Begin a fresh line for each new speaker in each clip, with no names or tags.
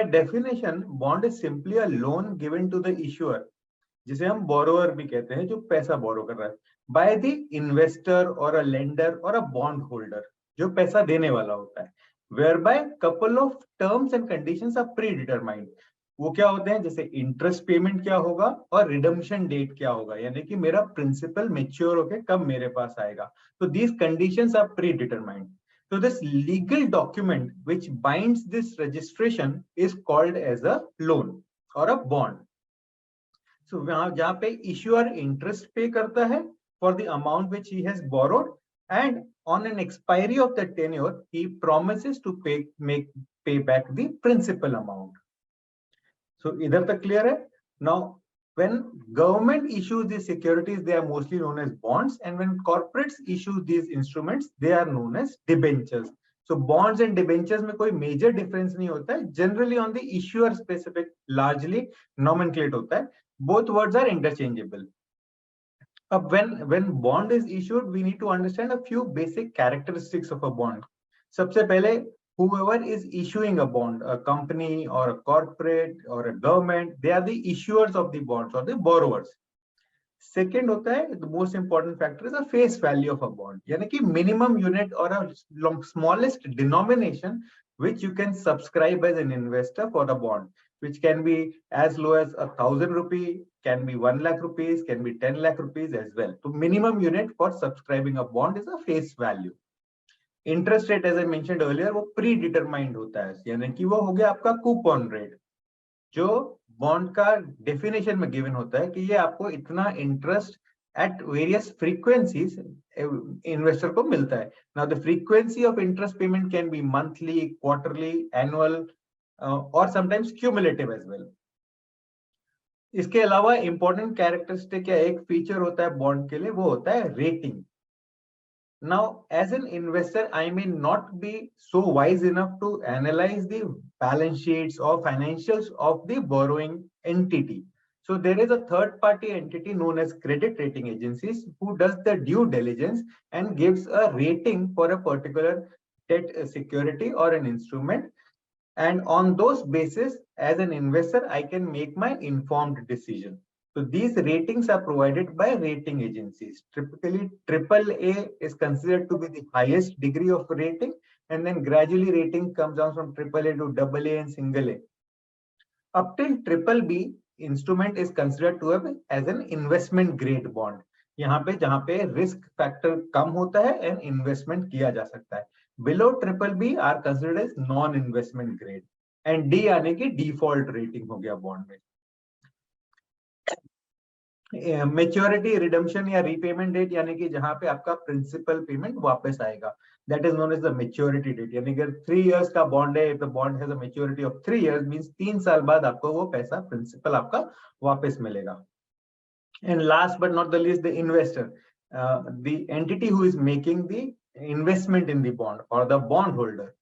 by definition bond is simply a loan given to the issuer, जिसे हम borrower भी कहते हैं, जो पैसा borrow कर रहा है, by the investor or a lender or a bond holder, जो पैसा देने वाला होता है, whereby couple of terms and conditions are predetermined. वो क्या होते हैं, जैसे इंटरेस्ट पेमेंट क्या होगा और रिडम्पशन डेट क्या होगा, यानी कि मेरा प्रिंसिपल मैच्योर होके कब मेरे पास आएगा. तो these conditions are predetermined. So this legal document which binds this registration is called as a loan or a bond. So जहाँ पे issuer interest pay करता है for the amount which he has borrowed, and on an expiry of the tenure he promises to pay back the principal amount. So इधर तक clear है? Now when government issues these securities, they are mostly known as bonds, and when corporates issue these instruments, they are known as debentures. So bonds and debentures में कोई major difference नहीं होता है. Generally on the issuer specific, largely nomenclate होता है. Both words are interchangeable. When bond is issued, we need to understand a few basic characteristics of a bond. सबसे पहले, whoever is issuing a bond, a company or a corporate or a government, they are the issuers of the bonds or the borrowers. Second होता है, the most important factor is the face value of a bond, यानी कि minimum unit or a smallest denomination which you can subscribe as an investor for a bond, which can be as low as 1,000 rupees, can be 1 lakh rupees, can be 10 lakh rupees as well. So minimum unit for subscribing a bond is a face value. Interest rate as I mentioned earlier वो predetermined होता है, यानी कि वो हो गया आपका coupon rate, जो बॉन्ड का डेफिनेशन में गिवन होता है कि ये आपको इतना interest at various frequencies investor को मिलता है. Now the frequency of interest payment can be monthly, quarterly, annual और समटाइम्स क्यूमुलेटिव एज वेल. इसके अलावा इंपॉर्टेंट कैरेक्टरिस्टिक या एक फीचर होता है बॉन्ड के लिए, वो होता है rating. Now, as an investor, I may not be so wise enough to analyze the balance sheets or financials of the borrowing entity. So there is a third-party entity known as credit rating agencies who does the due diligence and gives a rating for a particular debt security or an instrument. And on those basis, as an investor, I can make my informed decision. So these ratings are provided by rating agencies. Typically, AAA is considered to be the highest degree of rating, and then gradually rating comes down from AAA to AA and single A. Up till BBB, instrument is considered to have as an investment grade bond. यहाँ पे जहाँ पे risk factor कम होता है and investment किया जा सकता है. Below BBB are considered as non-investment grade, and D यानी कि default rating हो गया bond में. मेच्योरिटी, रिडम्पशन या रीपेमेंट डेट, यानी कि जहां पे आपका प्रिंसिपल पेमेंट वापस आएगा, that is known as the maturity date. यानी कि 3 इयर्स का बॉन्ड है, the bond has a maturity of 3 years, means 3 साल बाद आपको वो पैसा प्रिंसिपल आपका वापस मिलेगा. And last but not the least, the investor, the entity who is making the investment in the bond और the bond holder.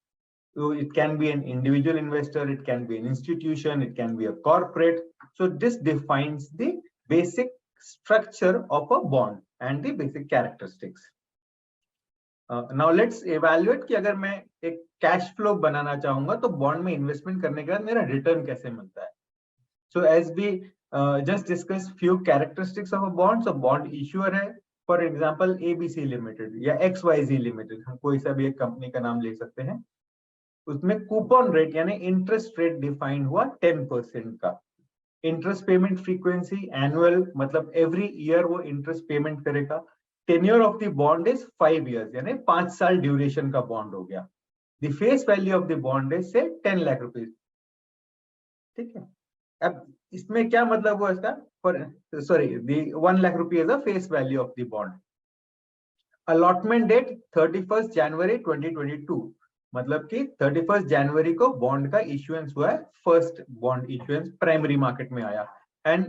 So it can be an individual investor, it can be an institution, it can be a corporate. So this defines the basic structure of a bond and the basic characteristics. Now let's evaluate कि अगर मैं एक cash flow बनाना चाहूंगा तो bond में investment करने के बाद मेरा रिटर्न कैसे मिलता है. So as we just discussed few characteristics of a bond. So bond issuer है, for example ABC Limited या XYZ Limited, हम कोई सा भी एक कंपनी का नाम ले सकते हैं. उसमें कूपन रेट यानी इंटरेस्ट रेट डिफाइंड हुआ 10% का. इंटरेस्ट पेमेंट फ्रीक्वेंसी एनुअल, मतलब एवरी ईयर वो इंटरेस्ट पेमेंट करेगा. Tenure of the bond is 5 years, यानी 5 साल ड्यूरेशन का बॉन्ड हो गया. The face value of the bond is से 10 लाख रुपीज. ठीक है, अब इसमें क्या मतलब हुआ इसका, sorry, the 1 lakh rupees is the face value of the bond. Allotment date 31 January 2022, मतलब कि 31 जनवरी को बॉन्ड का इश्यूएंस हुआ है. First bond issuance primary market में आया, एंड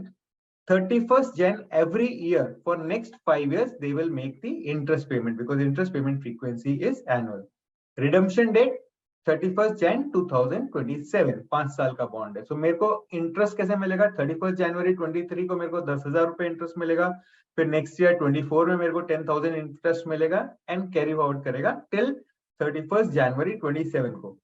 31 जन every year for next 5 years they will make the interest payment because interest payment frequency is annual. Redemption date 31 Jan 2027, 5 साल का बॉन्ड है. सो मेरे को इंटरेस्ट कैसे मिलेगा, 31 जनवरी 23 को मेरे को 10,000 रुपए इंटरेस्ट मिलेगा, फिर नेक्स्ट ईयर 24 में मेरे को 10,000 इंटरेस्ट मिलेगा, एंड कैरी फॉरवर्ड करेगा टिल 31 जनवरी 27 को.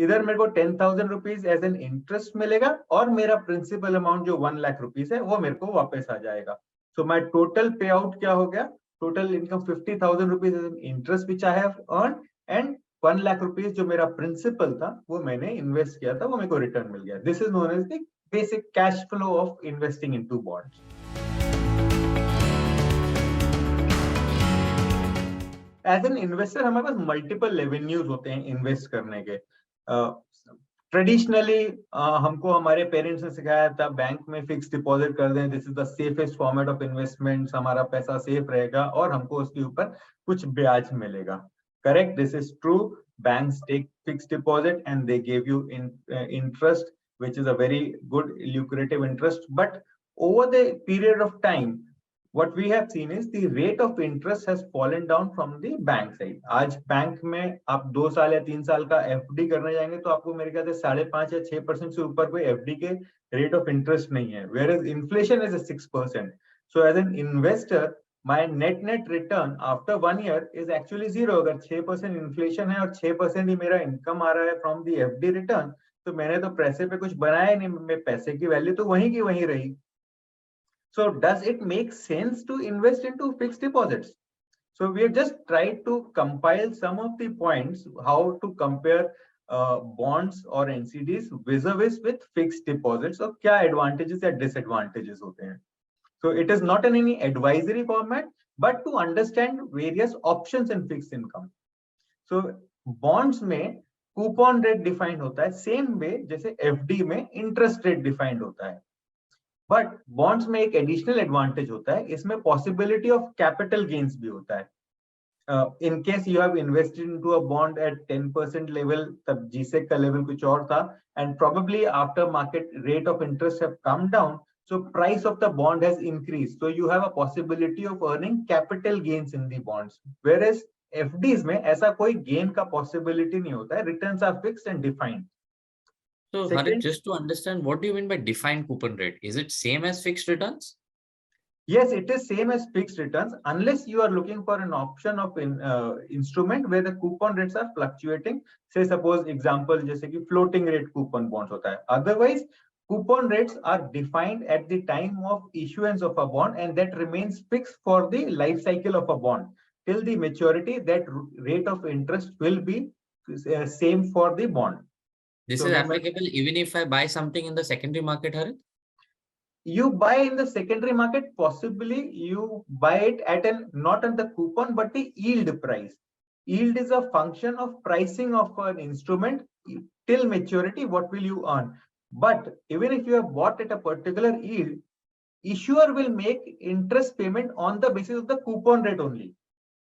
इधर मेरे को 10,000 रुपीज एज एन इंटरेस्ट मिलेगा और मेरा प्रिंसिपल अमाउंट जो 1 लाख रुपीज है वो मेरे को वापस आ जाएगा. So my total pay out क्या हो गया? Total income 50,000 rupees as an interest which I have earn, and 1 lakh rupees जो मेरा प्रिंसिपल था वो मैंने इन्वेस्ट किया था, वो मेरे को रिटर्न मिल गया. This is known as the basic cash flow of investing into bonds. As an investor हमारे पास मल्टीपल रेवेन्यूज होते हैं इन्वेस्ट करने के. ट्रेडिशनली हमको हमारे पेरेंट्स ने सिखाया था बैंक में फिक्स डिपॉजिट कर दें, this is the safest format of investment, हमारा पैसा सेफ रहेगा और हमको उसके ऊपर कुछ ब्याज मिलेगा. Correct, this is true. Banks take fix deposit and they give you interest which is a very good lucrative interest, but over the period of time what we have seen is the rate of interest has fallen down from the bank side. आज bank में आप 2 साल या 3 साल का FD करने जाएंगे तो आपको मेरे ख्याल से 5.5 या 6% से ऊपर कोई एफडी के रेट ऑफ इंटरेस्ट नहीं है, whereas inflation is a 6%. So as an investor my net return after 1 year is actually zero. अगर 6% inflation है और 6% ही मेरा इनकम आ रहा है from the FD return, तो मैंने तो पैसे पे कुछ बनाया नहीं, मैं पैसे की वैल्यू तो वहीं की वहीं रही. So does it make sense to invest into fixed deposits? So we have just tried to compile some of the points how to compare bonds or NCDs vis-a-vis with fixed deposits, और क्या advantages या disadvantages होते हैं. So it is not in any advisory format, but to understand various options in fixed income. So bonds में coupon rate defined होता है same way जैसे FD में इंटरेस्ट रेट डिफाइंड होता है, बट बॉन्ड्स में एक एडिशनल एडवांटेज होता है, इसमें पॉसिबिलिटी ऑफ कैपिटल गेन्स भी होता है. In case you have invested into a bond at 10% level, तब जीसेक का लेवल कुछ और था, and probably after market rate of interest have come down, so price of the bond has increased, so you have a possibility of earning capital gains in the bonds, whereas FDs में ऐसा कोई gain का possibility नहीं होता है, returns are fixed and defined.
So Harit, just to understand, what do you mean by defined coupon rate? Is it same as fixed returns?
Yes, it is same as fixed returns unless you are looking for an option of instrument where the coupon rates are fluctuating. Say suppose example जैसे कि floating rate coupon bonds होता है. Otherwise coupon rates are defined at the time of issuance of a bond and that remains fixed for the life cycle of a bond. Till the maturity, that rate of interest will be same for the bond.
This is applicable even if I buy something in the secondary market, Harit?
You buy in the secondary market, possibly you buy it at not at the coupon but the yield price. Yield is a function of pricing of an instrument till maturity, what will you earn. But even if you have bought at a particular yield, issuer will make interest payment on the basis of the coupon rate only.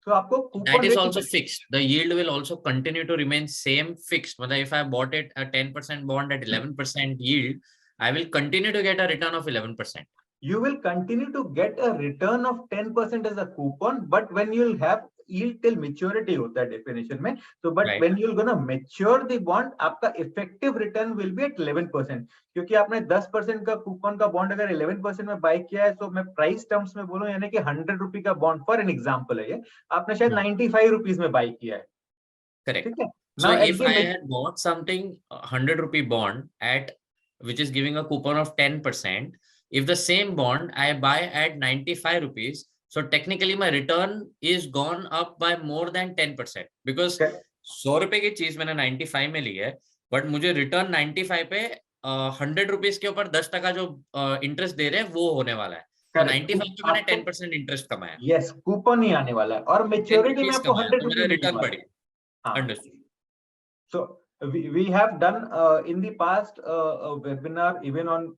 So आपको
that is also fixed. The yield will also continue to remain same fixed. But if I bought it a 10% bond at 11% yield, I will continue to get a return of 11%.
You will continue to get a return of 10% as a coupon, but when you will have yield till maturity होता है definition में. So but right. When you're gonna mature the bond, आपका effective return will be at 11%. क्योंकि आपने 10% का coupon का bond अगर 11% में buy किया है, तो मैं price terms में बोलूं यानी कि 100 रुपए का bond for an example है ये, आपने शायद 95 रुपीस में buy किया है.
Correct.
ठीक है.
So if I had bought something 100 rupee bond at which is giving a coupon of 10%, if the same bond I buy at 95 rupees, so technically my return is gone up by more than 10% because 100 रुपए की चीज मैंने 95 में ली है, but मुझे return 95 पे 100 rupees के ऊपर 10% जो इंटरेस्ट दे रहे हैं वो होने वाला है. तो 95 पे मैंने 10% इंटरेस्ट कमाया.
यस, कूपन ही आने वाला है और मैच्योरिटी में आपको 100 रुपए
रिटर्न बढ़ी. Understood.
So we have done in the past a webinar even on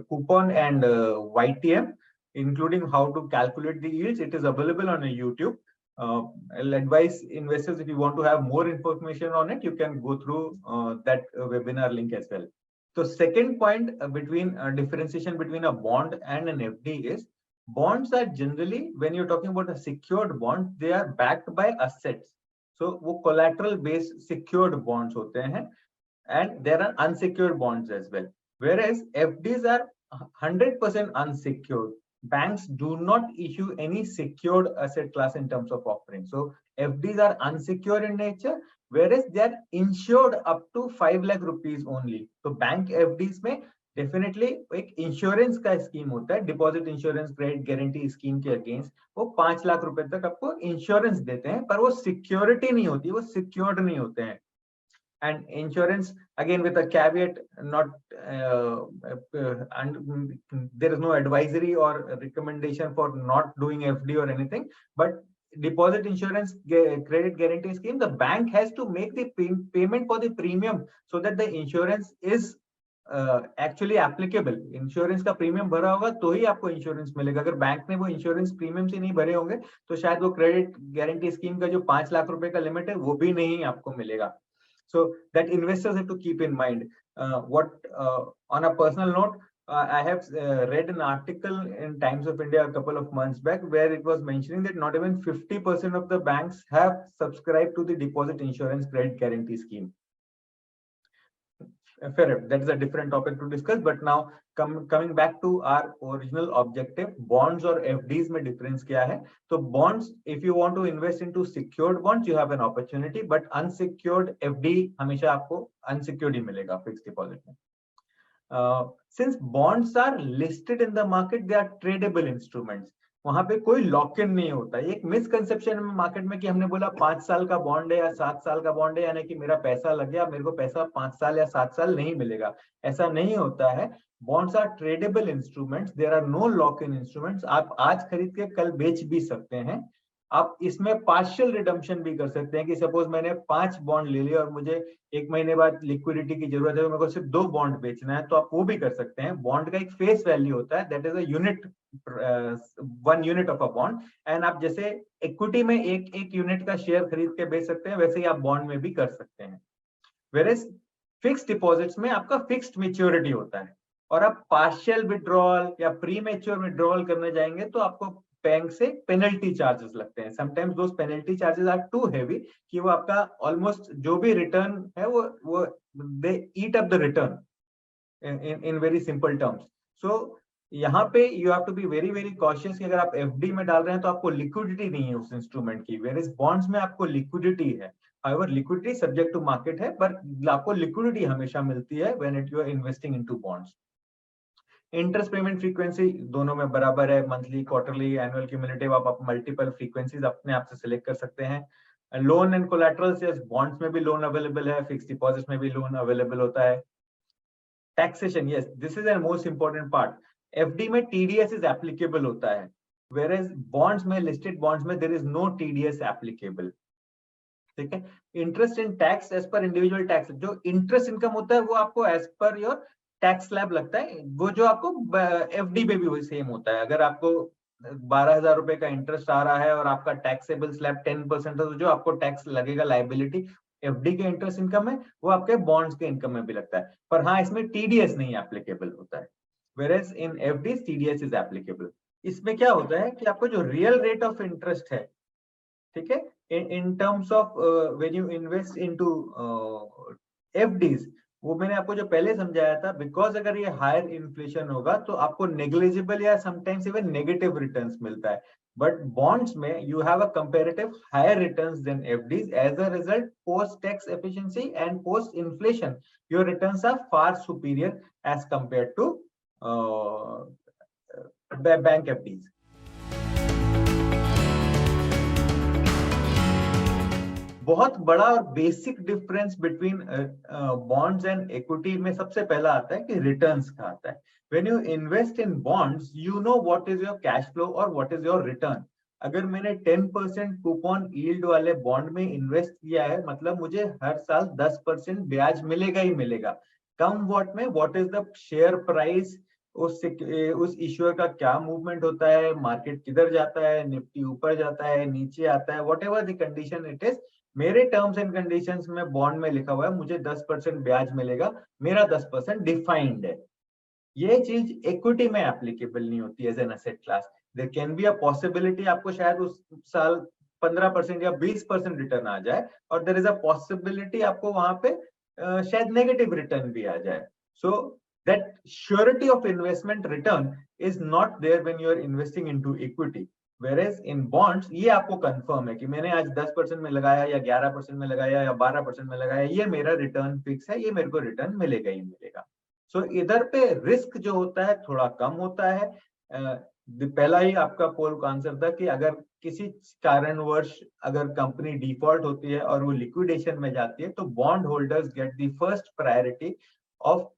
coupon and YTM, including how to calculate the yields. It is available on YouTube. I'll advise investors, if you want to have more information on it, you can go through that webinar link as well. So second point between differentiation between a bond and an FD is bonds are generally, when you're talking about a secured bond, they are backed by assets. So वो collateral based secured bonds होते हैं, and there are unsecured bonds as well. Whereas FDs are 100% unsecured. Banks do not issue any secured asset class in terms of offering. So FDs are unsecured in nature whereas they are insured up to 5 lakh rupees only. तो bank FDs में definitely एक insurance का scheme होता है, deposit insurance credit guarantee scheme के against वो 5 लाख रुपए तक आपको इंश्योरेंस देते हैं, पर वो सिक्योरिटी नहीं होती, वो सिक्योर्ड नहीं होते हैं. And insurance again with a caveat, not and there is no advisory or recommendation for not doing FD or anything, but deposit insurance credit guarantee scheme, the bank has to make the payment for the premium so that the insurance is actually applicable. Insurance का premium भरा होगा तो ही आपको insurance मिलेगा. अगर bank ने वो insurance premium से नहीं भरे होंगे तो शायद वो क्रेडिट गारंटी स्कीम का जो 5 लाख रुपए का लिमिट है वो भी नहीं आपको मिलेगा. So that investors have to keep in mind. On a personal note, I have read an article in Times of India a couple of months back where it was mentioning that not even 50% of the banks have subscribed to the deposit insurance credit guarantee scheme. Fair, that is a different topic to discuss, but now coming back to our original objective, bonds और FDs में difference क्या है? तो bonds, if you want to invest into secured bonds, you have an opportunity, but unsecured FD हमेशा आपको unsecured ही मिलेगा fixed deposit में. Since bonds are listed in the market, they are tradable instruments. वहां पे कोई लॉक इन नहीं होता. एक मिसकंसेप्शन है मार्केट में कि हमने बोला 5 साल का बॉन्ड है या 7 साल का बॉन्ड है, यानी कि मेरा पैसा लग गया, मेरे को पैसा 5 साल या 7 साल नहीं मिलेगा. ऐसा नहीं होता है. Bonds are tradable instruments, there are no lock in instruments. आप आज खरीद के कल बेच भी सकते हैं. आप इसमें पार्शियल रिडम्पशन भी कर सकते हैं कि सपोज मैंने 5 बॉन्ड ले लिए और मुझे 1 महीने बाद लिक्विडिटी की जरूरत है, मेरे को सिर्फ 2 बॉन्ड बेचना है, तो आप वो भी कर सकते हैं. बॉन्ड का एक फेस वैल्यू होता है, that is a unit, 1 unit of a bond. And आप जैसे इक्विटी में एक यूनिट का शेयर खरीद के बेच सकते हैं, वैसे ही आप बॉन्ड में भी कर सकते हैं. वेयरएज फिक्स्ड डिपॉजिट्स में आपका फिक्स्ड मैच्योरिटी होता है और आप पार्शियल विड्रॉल या प्री मैच्योर विड्रॉल करने जाएंगे तो आपको बैंक से पेनल्टी चार्जेस लगते हैं. Sometimes those penalty charges are too heavy कि वो आपका ऑलमोस्ट जो भी रिटर्न है वो they eat up the return in very simple terms. So यहाँ पे you have to be very very cautious कि अगर आप एफडी में डाल रहे हैं तो आपको लिक्विडिटी नहीं है उस इंस्ट्रूमेंट की, वेयरएज बॉन्ड्स में आपको लिक्विडिटी है. However, liquidity subject to market है, पर आपको लिक्विडिटी हमेशा मिलती है when you are investing into bonds. Interest payment frequency दोनों में बराबर है, मंथली, क्वार्टरली, एनुअल, क्यूमुलेटिव. आप मल्टीपल फ्रीक्वेंसीज अपने आप से सिलेक्ट कर सकते हैं. Loan and collaterals, yes, bonds में भी लोन अवेलेबल है, फिक्स्ड डिपॉजिट्स में भी लोन अवेलेबल होता है. Taxation, yes, this is the most important part. FD में टीडीएस इज एप्लीकेबल होता है, whereas bonds में, लिस्टेड बॉन्ड्स में there is no TDS applicable. ठीक है. Interest in tax as per individual tax, जो इंटरेस्ट इनकम होता है वो आपको as per your tax slab लगता है, वो जो आपको एफडी पे भी वही सेम होता है. अगर आपको 12,000 रुपए का इंटरेस्ट आ रहा है और आपका टैक्सेबल स्लैब 10% है, तो जो आपको टैक्स लगेगा लाइबिलिटी एफडी के इंटरेस्ट इनकम है वो आपके बॉन्ड्स के इनकम में भी लगता है. पर हाँ, इसमें टीडीएस नहीं एप्लीकेबल होता है, whereas in FD TDS is applicable. इसमें क्या होता है कि आपको जो रियल रेट ऑफ इंटरेस्ट है, ठीक है, in terms of when you invest into FDs, वो मैंने आपको जो पहले समझाया था, बिकॉज अगर ये हायर इन्फ्लेशन होगा तो आपको नेग्लिजिबल या समटाइम्स इवन नेगेटिव रिटर्न्स मिलता है. बट बॉन्ड्स में you have a comparative higher returns than FDs. As a result, post tax efficiency and post inflation, your returns are far superior as compared to bank FDs. बहुत बड़ा और basic difference between bonds and equity में सबसे पहला आता है कि returns का आता है. When you invest in bonds, you know what is your cash flow और व्हाट इज योर रिटर्न. अगर मैंने 10% कूपन यील्ड वाले बॉन्ड में इन्वेस्ट किया है, मतलब मुझे हर साल 10% ब्याज मिलेगा ही मिलेगा. कम व्हाट में, what is the share price, उस इश्यूअर का क्या मूवमेंट होता है, मार्केट किधर जाता है, निफ्टी ऊपर जाता है, नीचे आता है, whatever the condition it is, मेरे टर्म्स एंड कंडीशंस में बॉन्ड में लिखा हुआ है मुझे 10% ब्याज मिलेगा, मेरा 10% डिफाइंड है. ये चीज इक्विटी में एप्लीकेबल नहीं होती as an asset class. There can be a possibility आपको शायद उस साल 15% या 20% रिटर्न आ जाए, और देयर इज अ पॉसिबिलिटी आपको वहां पे शायद नेगेटिव रिटर्न भी आ जाए. सो that surety of investment return is not there when you are investing into equity. Whereas in bonds ये आपको कंफर्म है कि मैंने आज 10% में लगाया या 11% में लगाया या 12% में लगाया, ये मेरा रिटर्न फिक्स है, ये मेरे को रिटर्न मिलेगा ही मिलेगा। सो इधर पे रिस्क जो होता है थोड़ा कम होता है। पहला ही आपका पोल का आंसर था कि अगर किसी कारणवश अगर कंपनी डिफॉल्ट होती है और वो लिक्विडेशन में जाती है, तो bond holders get the first priority of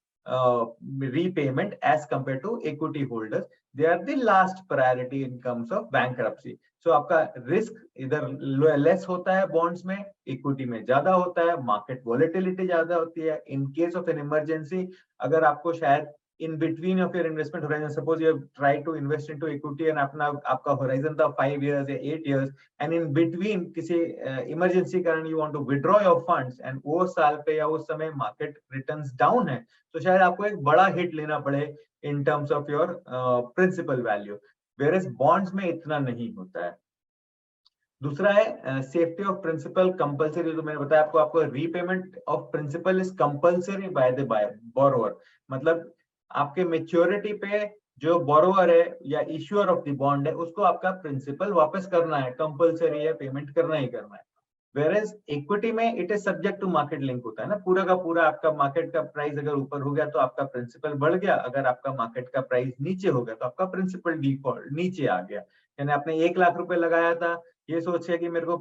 repayment as compared to equity holders. They are the last priority in terms of bankruptcy. So आपका रिस्क इधर लेस होता है बॉन्ड्स में, इक्विटी में ज्यादा होता है, मार्केट वॉलेटिलिटी ज्यादा होती है। In case of an emergency, अगर आपको शायद in between of your investment horizon, suppose you have tried to invest into equity and अपना आपका horizon था 5 years या 8 years, and in between किसी emergency कारण you want to withdraw your funds and वो साल पे या उस समय market returns down है, तो शायद आपको एक बड़ा हिट लेना पड़े in terms of your principal value, whereas bonds में इतना नहीं होता है। दूसरा है सेफ्टी ऑफ प्रिंसिपल कंपलसरी, तो मैंने बताया आपको, आपको repayment of principal is compulsory by the borrower. मतलब आपके मेच्योरिटी पे जो बोरोवर है या इश्यूअर ऑफ द बॉन्ड है, उसको आपका प्रिंसिपल वापस करना है, कंपलसरी है, पेमेंट करना ही करना है। वेयरएज इक्विटी में it is subject to market link होता है ना, पूरा का पूरा आपका मार्केट का प्राइस अगर ऊपर हो गया तो आपका प्रिंसिपल बढ़ गया, अगर आपका मार्केट का प्राइस नीचे हो गया तो आपका प्रिंसिपल डिफॉल्ट नीचे आ गया। यानी आपने 1 लाख रुपए लगाया था, ये सोच के कि मेरे को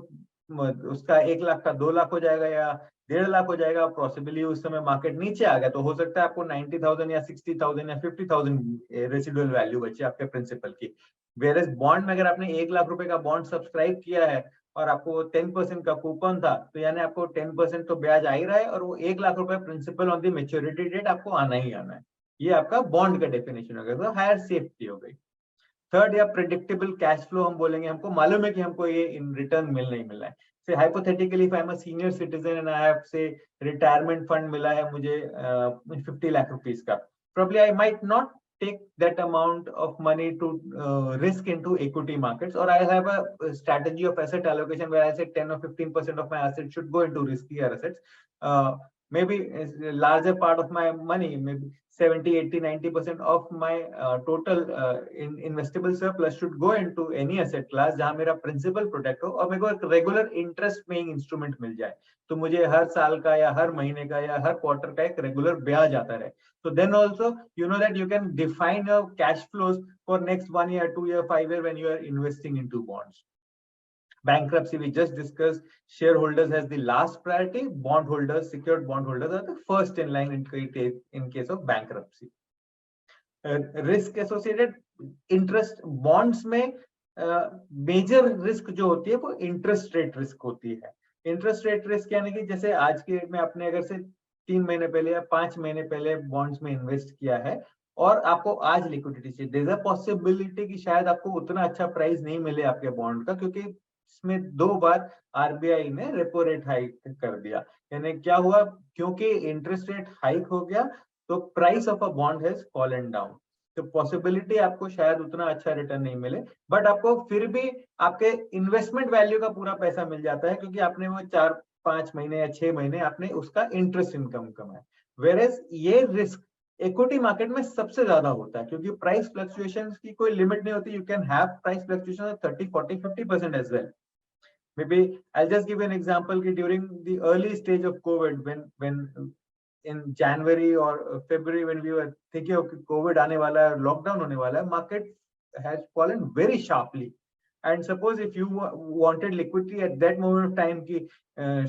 उसका 1 लाख का 2 लाख हो जाएगा या 1.5 लाख हो जाएगा, पॉसिबली उस समय मार्केट नीचे आ गया तो हो सकता है आपको 90,000 या 60,000 या 50,000 रेसिडुअल वैल्यू बचे आपके प्रिंसिपल की। वेयरएज बॉन्ड में अगर आपने 1 लाख रुपए का बॉन्ड सब्सक्राइब किया है और आपको 10% का कूपन था, तो यानी आपको 10% तो ब्याज आ ही रहा है और वो 1 लाख रुपए principal on the maturity date आपको आना ही आना है। ये आपका बॉन्ड का डेफिनेशन हो गया, तो हायर सेफ्टी हो गई। थर्ड या प्रिडिक्टेबल कैश फ्लो हम बोलेंगे, हमको मालूम है कि हमको ये इन रिटर्न मिलना ही मिलना है। से hypothetically if I am a senior citizen and I have से रिटायरमेंट फंड मिला है मुझे 50 लाख रुपीस का, probably I might not take that amount of money to risk into equity markets, or I have a strategy of asset allocation where I say 10 or 15% of my assets should go into riskier assets. Maybe a larger part of my money, maybe 70, 80, 90% of my total investable surplus should go into any asset class जहां मेरा principal protect हो और मेरे को एक regular interest paying instrument मिल जाए, तो मुझे हर साल का या हर महीने का या हर क्वार्टर का एक रेगुलर ब्याज आता रहे। So then also you know that you can define your cash flows for next 1 year, 2 year, 5 year when you are investing into bonds. Bankruptcy we just discussed, shareholders has the last priority, bondholders, secured bondholders are the first in line in case of bankruptcy. Risk associated interest bonds में major risk जो होती है वो interest rate risk होती है। Interest rate risk यानी कि जैसे आज के डेट में आपने अगर से 3 महीने पहले या 5 महीने पहले बॉन्ड्स में इन्वेस्ट किया है और आपको आज लिक्विडिटी चाहिए, देयर इज अ पॉसिबिलिटी कि शायद आपको उतना अच्छा प्राइस नहीं मिले आपके बॉन्ड का, क्योंकि इसमें 2 बार आरबीआई ने रेपो रेट हाइक कर दिया। यानी क्या हुआ, क्योंकि इंटरेस्ट रेट हाइक हो गया तो price of a bond has fallen down, तो पॉसिबिलिटी आपको शायद उतना अच्छा रिटर्न नहीं मिले, बट आपको फिर भी आपके इन्वेस्टमेंट वैल्यू का पूरा पैसा मिल जाता है, क्योंकि आपने वो 4-5 महीने या 6 महीने आपने उसका इंटरेस्ट इनकम कमाया। वेयरएज ये रिस्क इक्विटी मार्केट में सबसे ज्यादा होता है, क्योंकि प्राइस फ्लक्चुएशंस की कोई लिमिट नहीं होती। You can have price fluctuation of 30, 40, 50% as well. Maybe I'll just give you an example कि during the early stage of COVID, when in January or February when we were thinking of COVID आने वाला है, lockdown होने वाला है, market has fallen very sharply. And suppose if you wanted liquidity at that moment of time कि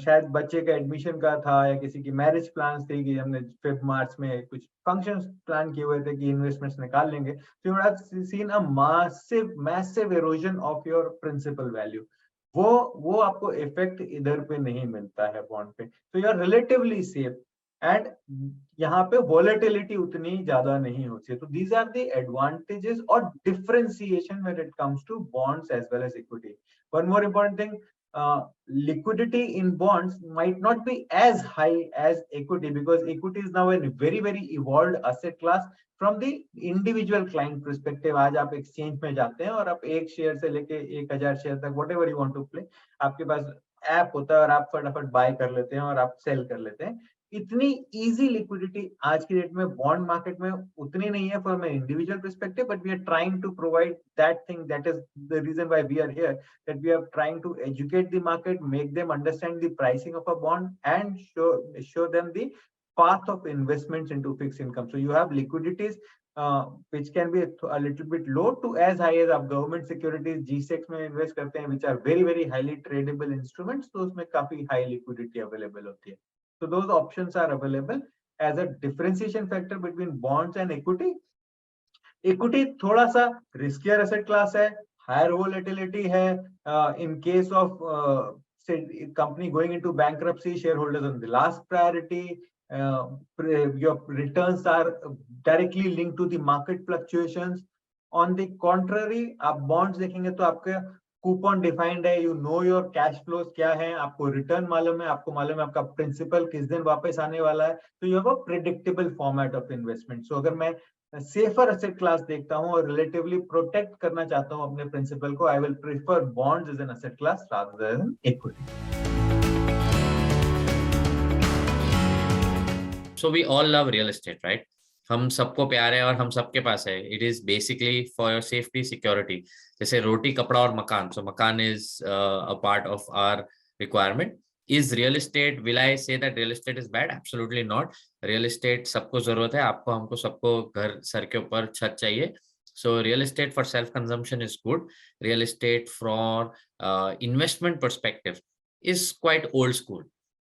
शायद बच्चे का एडमिशन का था या किसी की मैरिज प्लान्स थे कि हमने फेब मार्च में कुछ फंक्शंस प्लान किए हुए थे कि इन्वेस्टमेंट्स निकाल लेंगे, so you would have seen a massive erosion of your principal value. वो आपको इफेक्ट इधर पे नहीं मिलता है बॉन्ड पे, तो you are relatively safe and यहाँ पे वॉलेटिलिटी उतनी ज्यादा नहीं होती है। तो दीज आर द एडवांटेजेस और differentiation when it comes to bonds as well as equity. One more important thing, liquidity in bonds might not be as high as equity, because equity is now a very evolved asset class from the individual client perspective। आज आप exchange में जाते हैं और आप एक share से लेके 1000 शेयर तक whatever you want to play, आपके पास ऐप होता है और आप फटाफट बाय कर लेते हैं और आप सेल कर लेते हैं। इतनी इजी लिक्विडिटी आज की डेट में बॉन्ड मार्केट में उतनी नहीं है from an individual perspective, but we are trying to provide that thing. That is the reason why we are here, that we are trying to educate the market, make them understand the pricing of a bond, and show them the path of investments into fixed income. So you have liquidities which can be a little bit low to as high as आप government securities G-Secs में invest करते हैं, which are very highly tradable instruments, तो उसमें काफी high liquidity available होती है. So those options are available as a differentiation factor between bonds and equity. Equity थोड़ा सा riskier asset class है, higher volatility है. In case of say company going into bankruptcy, shareholders are the last priority. Your returns are directly linked to the market fluctuations. On the contrary, आप bonds देखेंगे तो आपके coupon defined है, you know your cash flows क्या है, आपको return मालूम है, आपको मालूम है आपका प्रिंसिपल किस दिन वापस आने वाला है. तो you have a predictable format of investment. So अगर मैं सेफर एसेट क्लास देखता हूं और रिलेटिवली प्रोटेक्ट करना चाहता हूं अपने प्रिंसिपल को, I will prefer bonds as an asset class rather than equity.
So we all love real estate, right? हम सबको प्यार है और हम सबके पास है. It is basically for your safety, security. जैसे रोटी, कपड़ा और मकान. So मकान is a part of our requirement. Is real estate, will I say that real estate is bad? Absolutely not. Real estate सबको जरूरत है, आपको, हमको, सबको घर सर के ऊपर छत चाहिए. So real estate for self consumption is good. Real estate for investment perspective is quite old school.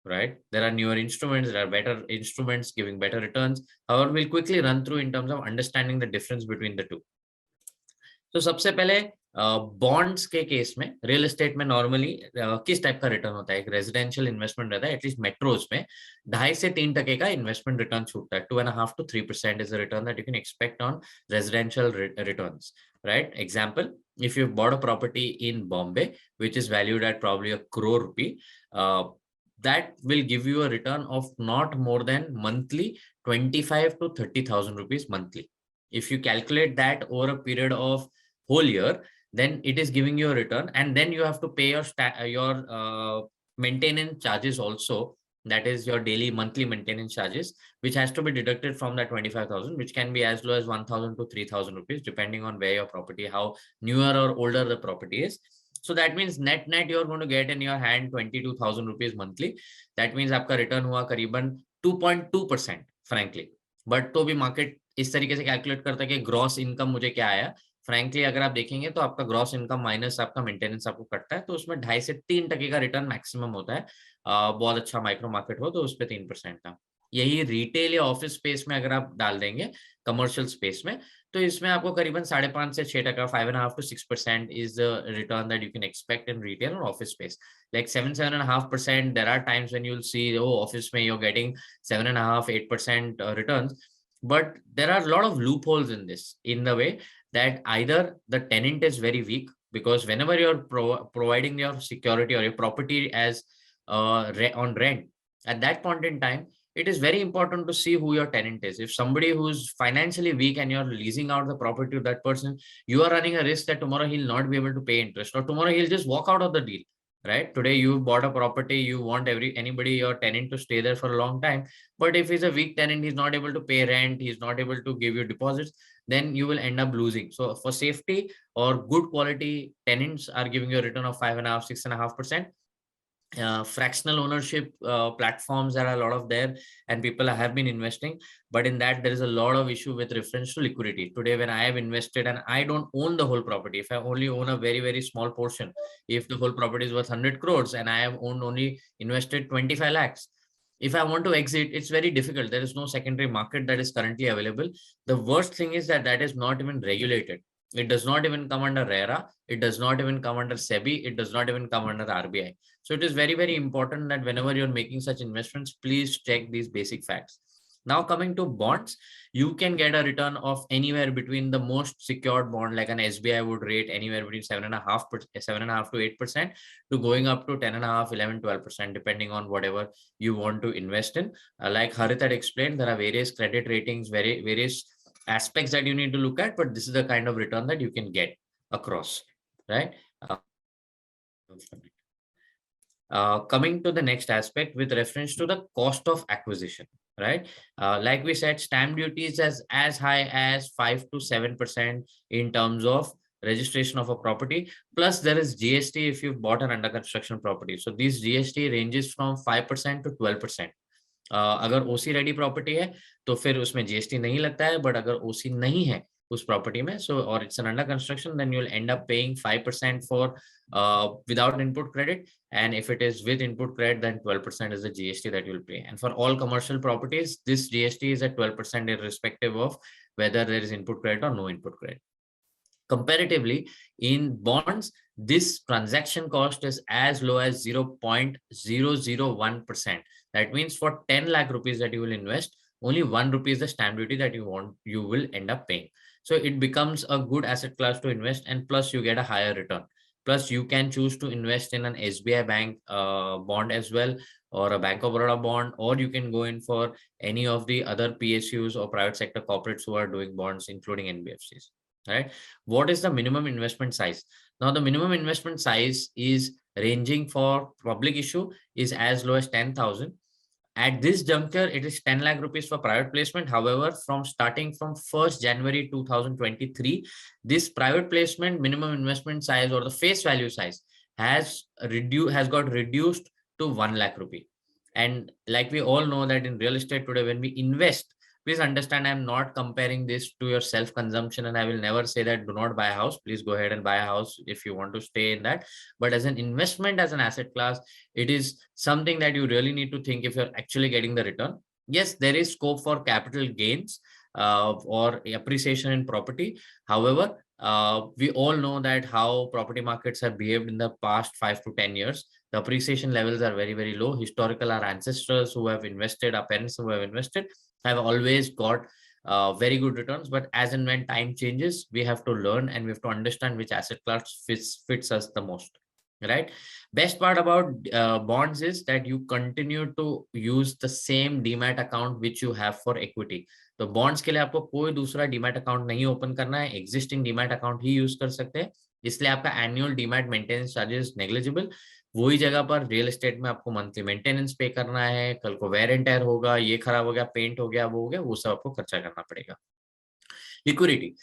Right? There are newer instruments, there are better instruments giving better returns. However, we'll quickly run through in terms of understanding the difference between the two. तो सबसे पहले bonds के case में, real estate में normally किस type का return होता है? एक रेजिडेंशियल इन्वेस्टमेंट रहता है, एटलीस्ट मेट्रोज में 2.5 से 3% का इन्वेस्टमेंट रिटर्न छूटता है. 2.5 to 3% is the return that you can expect on residential returns. Right? Example, if you've bought a property in Bombay, which is valued at probably ₹1 crore, that will give you a return of not more than monthly 25 to 30,000 rupees monthly. If you calculate that over a period of whole year, then it is giving you a return, and then you have to pay your maintenance charges also. That is your daily monthly maintenance charges, which has to be deducted from that 25,000, which can be as low as 1,000 to 3,000 rupees, depending on where your property, how newer or older the property is. So that means net you're going to get in your hand 22,000 rupees monthly. That means आपका return हुआ करीबन 2.2%, frankly. But तो भी market इस तरीके से calculate करता है कि ग्रॉस इनकम मुझे क्या आया. फ्रैंकली अगर आप देखेंगे तो आपका ग्रॉस इनकम माइनस आपका मेंटेनेंस आपको कटता है, तो उसमें 2.5 से 3% का रिटर्न मैक्सिमम होता है. बहुत अच्छा माइक्रो मार्केट हो तो उस पर 3% का. यही रिटेल या ऑफिस स्पेस में अगर आप डाल देंगे, कमर्शियल स्पेस में, तो इसमें आपको करीबन 5.5 से 6%, 5.5 to 6% is the return that you can expect in retail or office space. Like 7.5%. There are times when you'll see, oh, office में you're getting 7.5, 8% returns. But there are a lot of loopholes in this, in the way that either the tenant is very weak, because whenever you're providing your security or your property as on rent, at that point in time, it is very important to see who your tenant is. If somebody who's financially weak and you're leasing out the property to that person, you are running a risk that tomorrow he'll not be able to pay interest, or tomorrow he'll just walk out of the deal. Right? Today you bought a property, you want anybody, your tenant, to stay there for a long time. But if he's a weak tenant, he's not able to pay rent, he's not able to give you deposits, then you will end up losing. So for safety, or good quality tenants are giving you a return of 5.5, 6.5%. Fractional ownership platforms, there are a lot of there, and people have been investing, but in that there is a lot of issue with reference to liquidity. Today, when I have invested and I don't own the whole property, if I only own a very small portion, if the whole property is worth 100 crores and I have only invested 25 lakhs, if I want to exit, it's very difficult. There is no secondary market that is currently available. The worst thing is that is not even regulated. It does not even come under RERA. It does not even come under SEBI. It does not even come under RBI. So it is very important that whenever you're making such investments, please check these basic facts. Now coming to bonds, you can get a return of anywhere between the most secured bond, like an SBI would rate anywhere between 7.5 to 8%, to going up to 10.5, 11, 12%, depending on whatever you want to invest in. Like Harit had explained, there are various credit ratings, various aspects that you need to look at, but this is the kind of return that you can get across, right? Coming to the next aspect with reference to the cost of acquisition, right? Like we said, stamp duty is as high as 5 to 7% in terms of registration of a property. Plus there is GST if you've bought an under construction property. So this GST ranges from 5% to 12%. अगर ओसी ready property है तो फिर उसमें GST नहीं लगता है, but अगर ओसी नहीं है उस प्रॉपर्टी में, सो और it's an under construction, then you will end up paying 5% for without input credit, and if it is with input credit then 12% is the GST that you will pay. And for all commercial properties this GST is at 12% irrespective of whether there is input credit or no input credit. Comparatively, in bonds, this transaction cost is as low as 0.001%. That means for 10 lakh rupees that you will invest, only 1 rupee is the stamp duty that you will end up paying. So it becomes a good asset class to invest, and plus you get a higher return. Plus you can choose to invest in an SBI bank bond as well, or a Bank of Baroda bond, or you can go in for any of the other PSUs or private sector corporates who are doing bonds, including NBFCs. Right? What is the minimum investment size? Now the minimum investment size is ranging for public issue is as low as 10,000. At this juncture, it is 10 lakh rupees for private placement. However, from starting from 1st January 2023, this private placement minimum investment size or the face value size has got reduced to 1 lakh rupee. And like we all know that in real estate today, when we invest, please understand, I'm not comparing this to your self-consumption, and I will never say that do not buy a house. Please go ahead and buy a house if you want to stay in that. But as an investment, as an asset class, it is something that you really need to think if you're actually getting the return. Yes, there is scope for capital gains or appreciation in property. However, we all know that how property markets have behaved in the past 5 to 10 years. The appreciation levels are very, very low. Historical, our ancestors who have invested, our parents who have invested, have always got very good returns. But as and when time changes, we have to learn and we have to understand which asset class fits us the most. Right? Best part about bonds is that you continue to use the same demat account which you have for equity. तो bonds के लिए आपको कोई दूसरा demat account नहीं open करना है, existing demat account ही use कर सकते हैं, इसलिए आपका annual demat maintenance charges negligible. वही जगह पर रियल एस्टेट में आपको मंथली मेंटेनेंस पे करना है, कल को वेयर एंड टेयर होगा, ये खराब हो गया, पेंट हो गया, वो हो गया, वो सब आपको खर्चा करना पड़ेगा. लिक्विडिटी,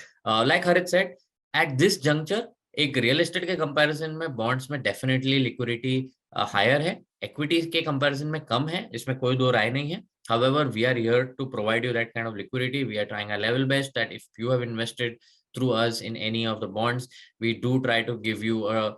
लाइक हरित सेड, एट दिस जंक्चर एक रियल एस्टेट के कंपैरिजन में बॉन्ड्स में डेफिनेटली लिक्विडिटी हायर है, इक्विटी के कंपैरिजन में कम है, इसमें कोई दो राय नहीं है. However, we are here to provide you that kind of liquidity. We are trying our level best that if you have invested through us in any of the bonds, we do try to give you a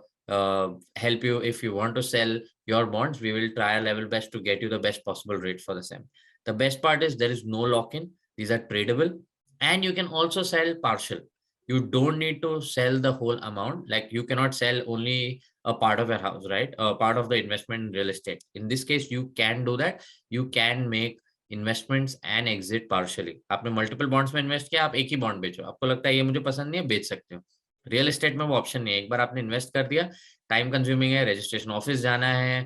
help you if you want to sell your bonds. We will try our level best to get you the best possible rate for the same. The best part is there is no lock-in. These are tradable, and you can also sell partial. You don't need to sell the whole amount. Like you cannot sell only a part of your house, right? A part of the investment in real estate. In this case, you can do that. You can make investments and exit partially. आपने multiple bonds में invest किया, आप एक ही bond बेचो, आपको लगता है ये मुझे पसंद नहीं है, बेच सकते हो. रियल एस्टेट में वो ऑप्शन नहीं है. एक बार आपने इन्वेस्ट कर दिया, टाइम कंज्यूमिंग है, रजिस्ट्रेशन ऑफिस जाना है,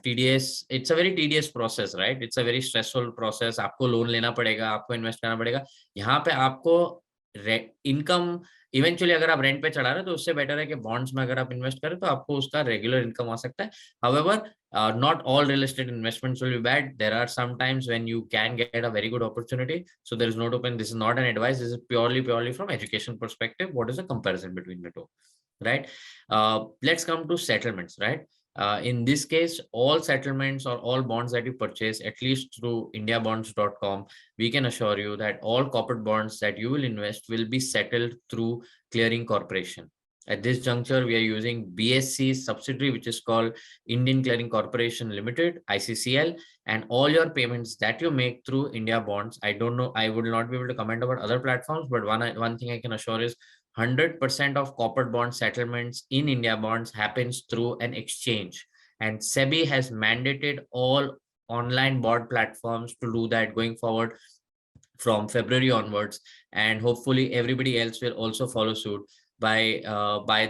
TDS, it's a very TDS process, right? It's a very stressful process. आपको लोन लेना पड़ेगा, आपको इन्वेस्ट करना पड़ेगा. यहाँ पे आपको इनकम इवेंचुअली अगर आप रेंट पे चढ़ा रहे हो तो उससे बेटर है कि बॉन्ड्स में अगर आप इन्वेस्ट करें तो आपको उसका रेगुलर इनकम आ सकता है. However, not all real estate investments will be bad. There are some times when you can get a very good opportunity. So there is no open. This is not an advice. This is purely from education perspective. What is the comparison between the two, right? Let's come to settlements, right? In this case, all settlements or all bonds that you purchase, at least through IndiaBonds.com, we can assure you that all corporate bonds that you will invest will be settled through clearing corporation. At this juncture, we are using BSE's subsidiary, which is called Indian Clearing Corporation Limited, ICCL, and all your payments that you make through India Bonds. I don't know, I would not be able to comment about other platforms, but one thing I can assure is 100% of corporate bond settlements in India Bonds happens through an exchange, and SEBI has mandated all online bond platforms to do that going forward from February onwards, and hopefully everybody else will also follow suit. By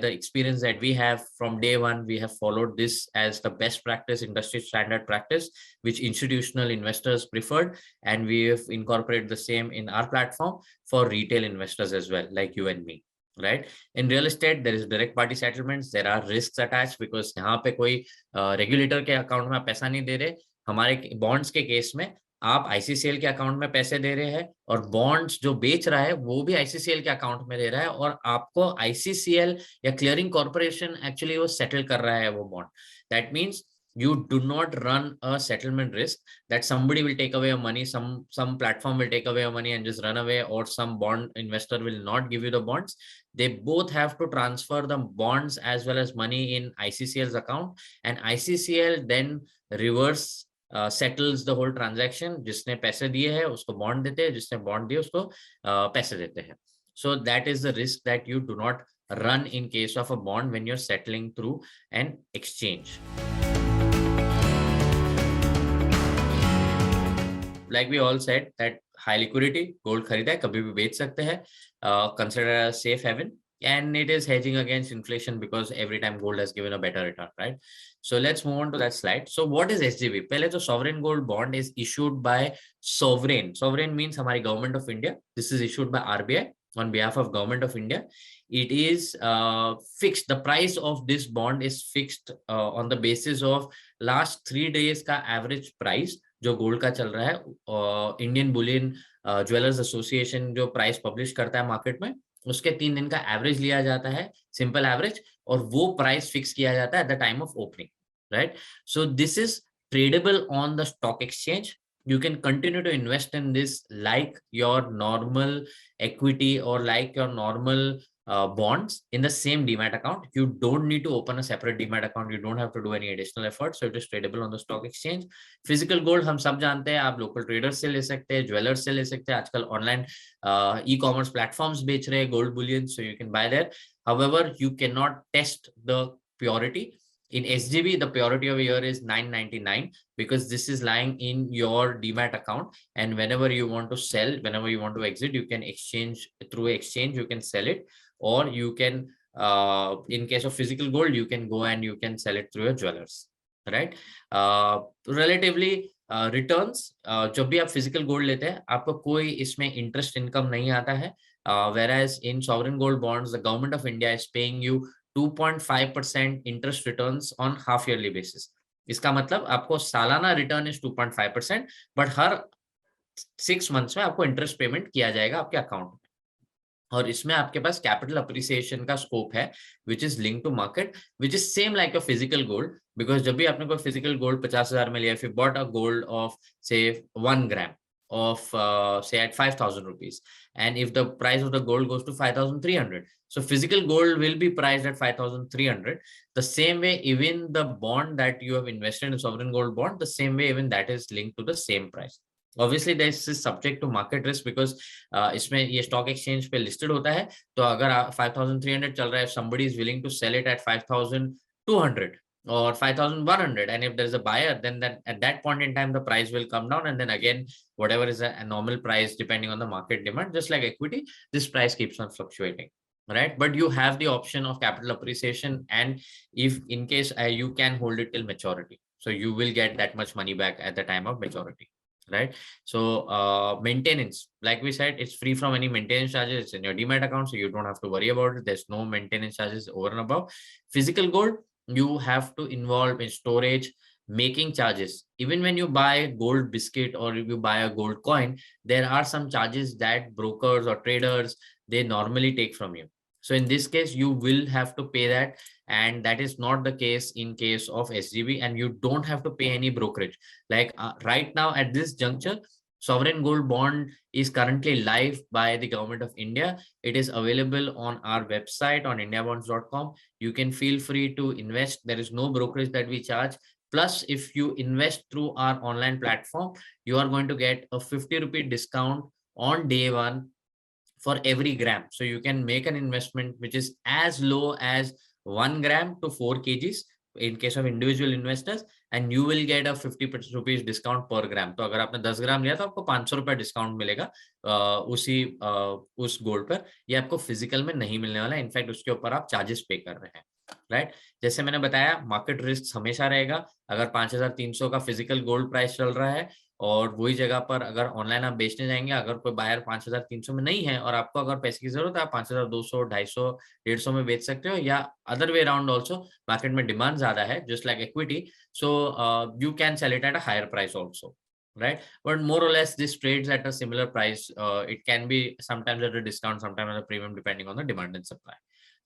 the experience that we have from day one, we have followed this as the best practice, industry standard practice, which institutional investors preferred, and we have incorporated the same in our platform for retail investors as well, like you and me. right? In real estate, there is direct party settlements, there are risks attached because यहाँ पे कोई regulator के account में आप पैसा नहीं दे रहे. हमारे बॉन्ड्स के केस में आप आईसीसीएल के अकाउंट में पैसे दे रहे हैं और बॉन्ड्स जो बेच रहा है वो भी आईसीसीएल के अकाउंट में दे रहा है और आपको आईसीसीएल या क्लियरिंग कॉर्पोरेशन एक्चुअली वो सेटल कर रहा है वो bond. That means you do not run a settlement risk that somebody will take away your money, some platform will take away your money and just run away, or some bond investor will not give you the bonds. They both have to transfer the bonds as well as money in ICCL's account, and ICCL then reverse settles the whole transaction. जिसने पैसे दिए हैं उसको bond देते हैं, जिसने bond दिए उसको पैसे देते हैं. So that is the risk that you do not run in case of a bond when you're settling through an exchange. Like we all said that high liquidity, gold खरीदा है, कभी भी बेच सकते हैं, consider a safe haven, and it is hedging against inflation because every time gold has given a better return, right? So let's move on to that slide. So what is SGB? पहले तो sovereign gold bond is issued by sovereign. Sovereign means हमारी government of India. This is issued by RBI on behalf of government of India. It is fixed. The price of this bond is fixed on the basis of last 3 days का average price जो gold का चल रहा है. Indian Boolean jewellers association जो price publish करता है market में, उसके 3 दिन का एवरेज लिया जाता है, सिंपल एवरेज, और वो प्राइस फिक्स किया जाता है at the time of opening, right? So this is tradable on the stock exchange. You can continue to invest in this like your normal equity or like your normal bonds in the same demat account. You don't need to open a separate demat account. You don't have to do any additional effort. So it is tradable on the stock exchange. Physical gold हम सब जानते हैं, आप local traders से ले सकते हैं, jewellers से ले सकते हैं. आजकल ऑनलाइन e-commerce platforms बेच रहे हैं gold bullion, so you can buy there. However, you cannot test the purity. In SGB, the purity of a year is 999 because this is lying in your demat account, and whenever you want to sell, whenever you want to exit, you can exchange through exchange, you can sell it, or you can in case of physical gold, you can go and you can sell it through your jewelers, right? Relatively returns, जब भी आप physical gold लेते हैं आपको कोई इसमें interest income नहीं आता है, whereas in sovereign gold bonds, the government of India is paying you 2.5% interest returns on half yearly basis. इसका मतलब आपको सालाना return is 2.5%, but her 6 months में आपको इंटरेस्ट पेमेंट किया जाएगा आपके अकाउंट में. और इसमें आपके पास कैपिटल अप्रिसिएशन का स्कोप है which is link to market, which is same like your physical gold. Because जब भी आपने कोई फिजिकल गोल्ड 50,000 में लिया, if you bought a gold of say 1 gram of say at 5,000 rupees, and if the price of the gold goes to 5,300, so physical gold will be priced at 5,300. The same way, even the bond that you have invested in sovereign gold bond, the same way even that is linked to the same price. Obviously this is subject to market risk because इसमें ये stock exchange पे listed होता है, तो अगर 5,300 चल रहा है, somebody is willing to sell it at 5,200 or 5,100, and if there is a buyer, then that at that point in time the price will come down, and then again whatever is a normal price depending on the market demand, just like equity, this price keeps on fluctuating, right? But you have the option of capital appreciation, and if in case you can hold it till maturity, so you will get that much money back at the time of maturity, right? So maintenance, like we said, it's free from any maintenance charges. It's in your demat account, so you don't have to worry about it. There's no maintenance charges over and above. Physical gold, you have to involve in storage, making charges. Even when you buy gold biscuit or if you buy a gold coin, there are some charges that brokers or traders, they normally take from you. So in this case, you will have to pay that, and that is not the case in case of SGB, and you don't have to pay any brokerage. Like right now at this juncture, sovereign gold bond is currently live by the government of India. It is available on our website on IndiaBonds.com. You can feel free to invest. There is no brokerage that we charge. Plus, if you invest through our online platform, you are going to get a 50 rupee discount on day one for every gram. So you can make an investment which is as low as 1 gram to 4 kgs in case of individual investors, and you will get a 50 rupees discount per gram. तो अगर आपने 10 ग्राम लिया तो आपको 500 रुपए discount मिलेगा उस gold पर. ये आपको फिजिकल में नहीं मिलने वाला है, इनफैक्ट उसके ऊपर आप चार्जेस पे कर रहे हैं, राइट? जैसे मैंने बताया, मार्केट रिस्क हमेशा रहेगा. अगर 5,300 का फिजिकल गोल्ड प्राइस चल रहा है और वही जगह पर अगर ऑनलाइन आप बेचने जाएंगे, अगर कोई बायर 5,300 में नहीं है और आपको अगर पैसे की जरूरत है, आप 5,200, 250, 150 में बेच सकते हो, या other way around also, market में डिमांड ज्यादा है just like equity, so you can sell it at a higher price also, right? But more or less this trades at a similar price. It can be sometimes at a discount, sometimes at a premium, depending on the demand and supply,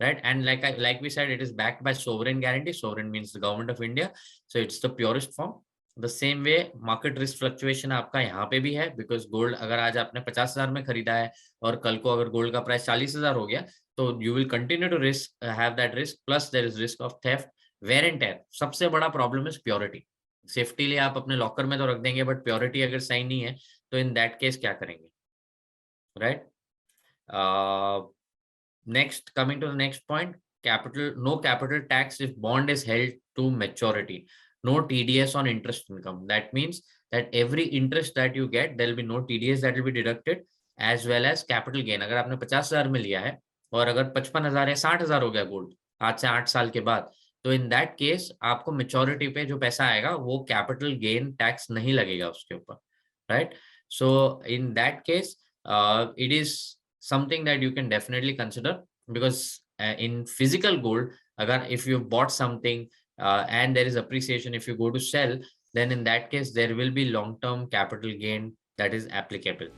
right? And like we said, it is backed by sovereign guarantee. Sovereign means the government of India, so it's the purest form. The same way market risk fluctuation आपका यहाँ पे भी है, because gold अगर आज आपने 50,000 में खरीदा है और कल को अगर गोल्ड का प्राइस 40,000 हो गया, तो you will continue to have that risk, plus there is risk of theft, wear and tear. सबसे बड़ा problem is purity. सेफ्टी लिए आप अपने लॉकर में तो रख देंगे, बट प्योरिटी अगर सही नहीं है तो इन दैट केस क्या करेंगे, right? Next, coming to the next point, capital, no capital tax if bond is held to maturity, no TDS on interest income. That means that every interest that you get, there will be no TDS that will be deducted, as well as capital gain. अगर आपने 50,000 में लिया है और अगर 55,000 या 60,000 हो गया गोल्ड आज से 8 साल के बाद, तो इन दैट केस आपको मेच्योरिटी पे जो पैसा आएगा वो कैपिटल गेन टैक्स नहीं लगेगा उसके ऊपर, right? So in that case it is something that you can definitely consider, because in physical gold, अगर if you bought something and there is appreciation, if you go to sell, then in that case there will be long term capital gain that is applicable.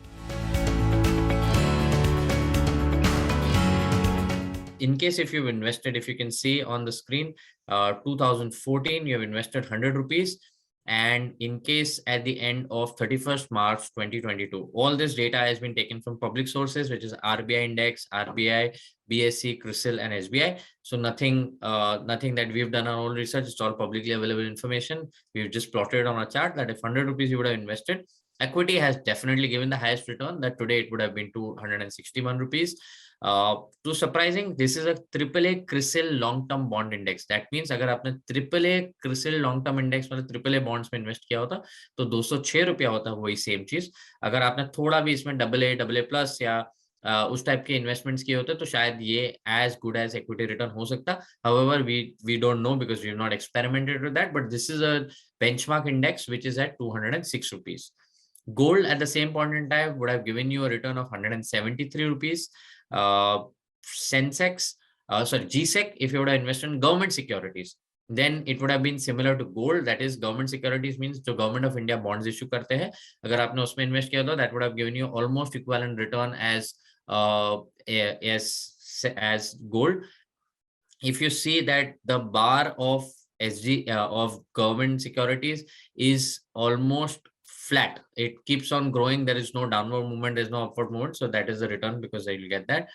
In case if you've invested, if you can see on the screen, 2014 you have invested 100 rupees, and in case at the end of 31st March 2022, all this data has been taken from public sources, which is RBI Index, RBI, BSE, CRISIL, and SBI. So nothing that we've done our own research. It's all publicly available information. We've just plotted on a chart that if 100 rupees you would have invested, equity has definitely given the highest return. That today it would have been 261 rupees. Too surprising, this is a AAA CRISIL long-term bond index. That means अगर आपने AAA CRISIL long-term index मतलब AAA bonds में invest किया होता तो 206 रुपया होता, वही सेम चीज। अगर आपने थोड़ा भी इसमें AA+ या उस टाइप के इन्वेस्टमेंट्स किए होते तो शायद ये as good as equity return हो सकता। However, we don't know because we have not experimented with that, but this is a benchmark index which is at 206 rupees. Gold at the same point in time would have given you a return of 173 rupees. Sensex, GSEC, if you would have invested in government securities, then it would have been similar to gold. That is, government securities means जो government of India bonds issue करते हैं, अगर आपने उसमें invest किया था, that would have given you almost equivalent return as gold. If you see that the bar of of government securities is almost flat, it keeps on growing, there is no downward movement, there's no upward movement, so that is the return because you'll get that.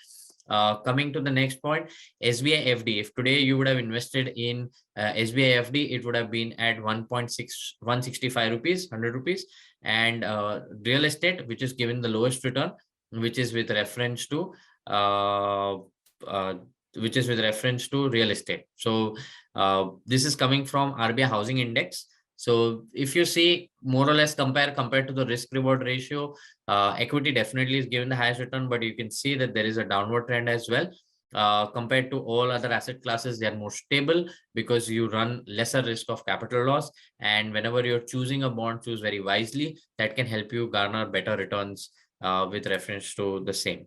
Coming to the next point, SBI FD. If today you would have invested in SBI FD, it would have been at 165 rupees, 100 rupees, and real estate, which is given the lowest return, which is with reference to real estate. So this is coming from RBI Housing Index. So if you see more or less compared to the risk reward ratio, equity definitely is given the highest return, but you can see that there is a downward trend as well. Compared to all other asset classes, they are more stable because you run lesser risk of capital loss. And whenever you're choosing a bond, choose very wisely. That can help you garner better returns with reference to the same.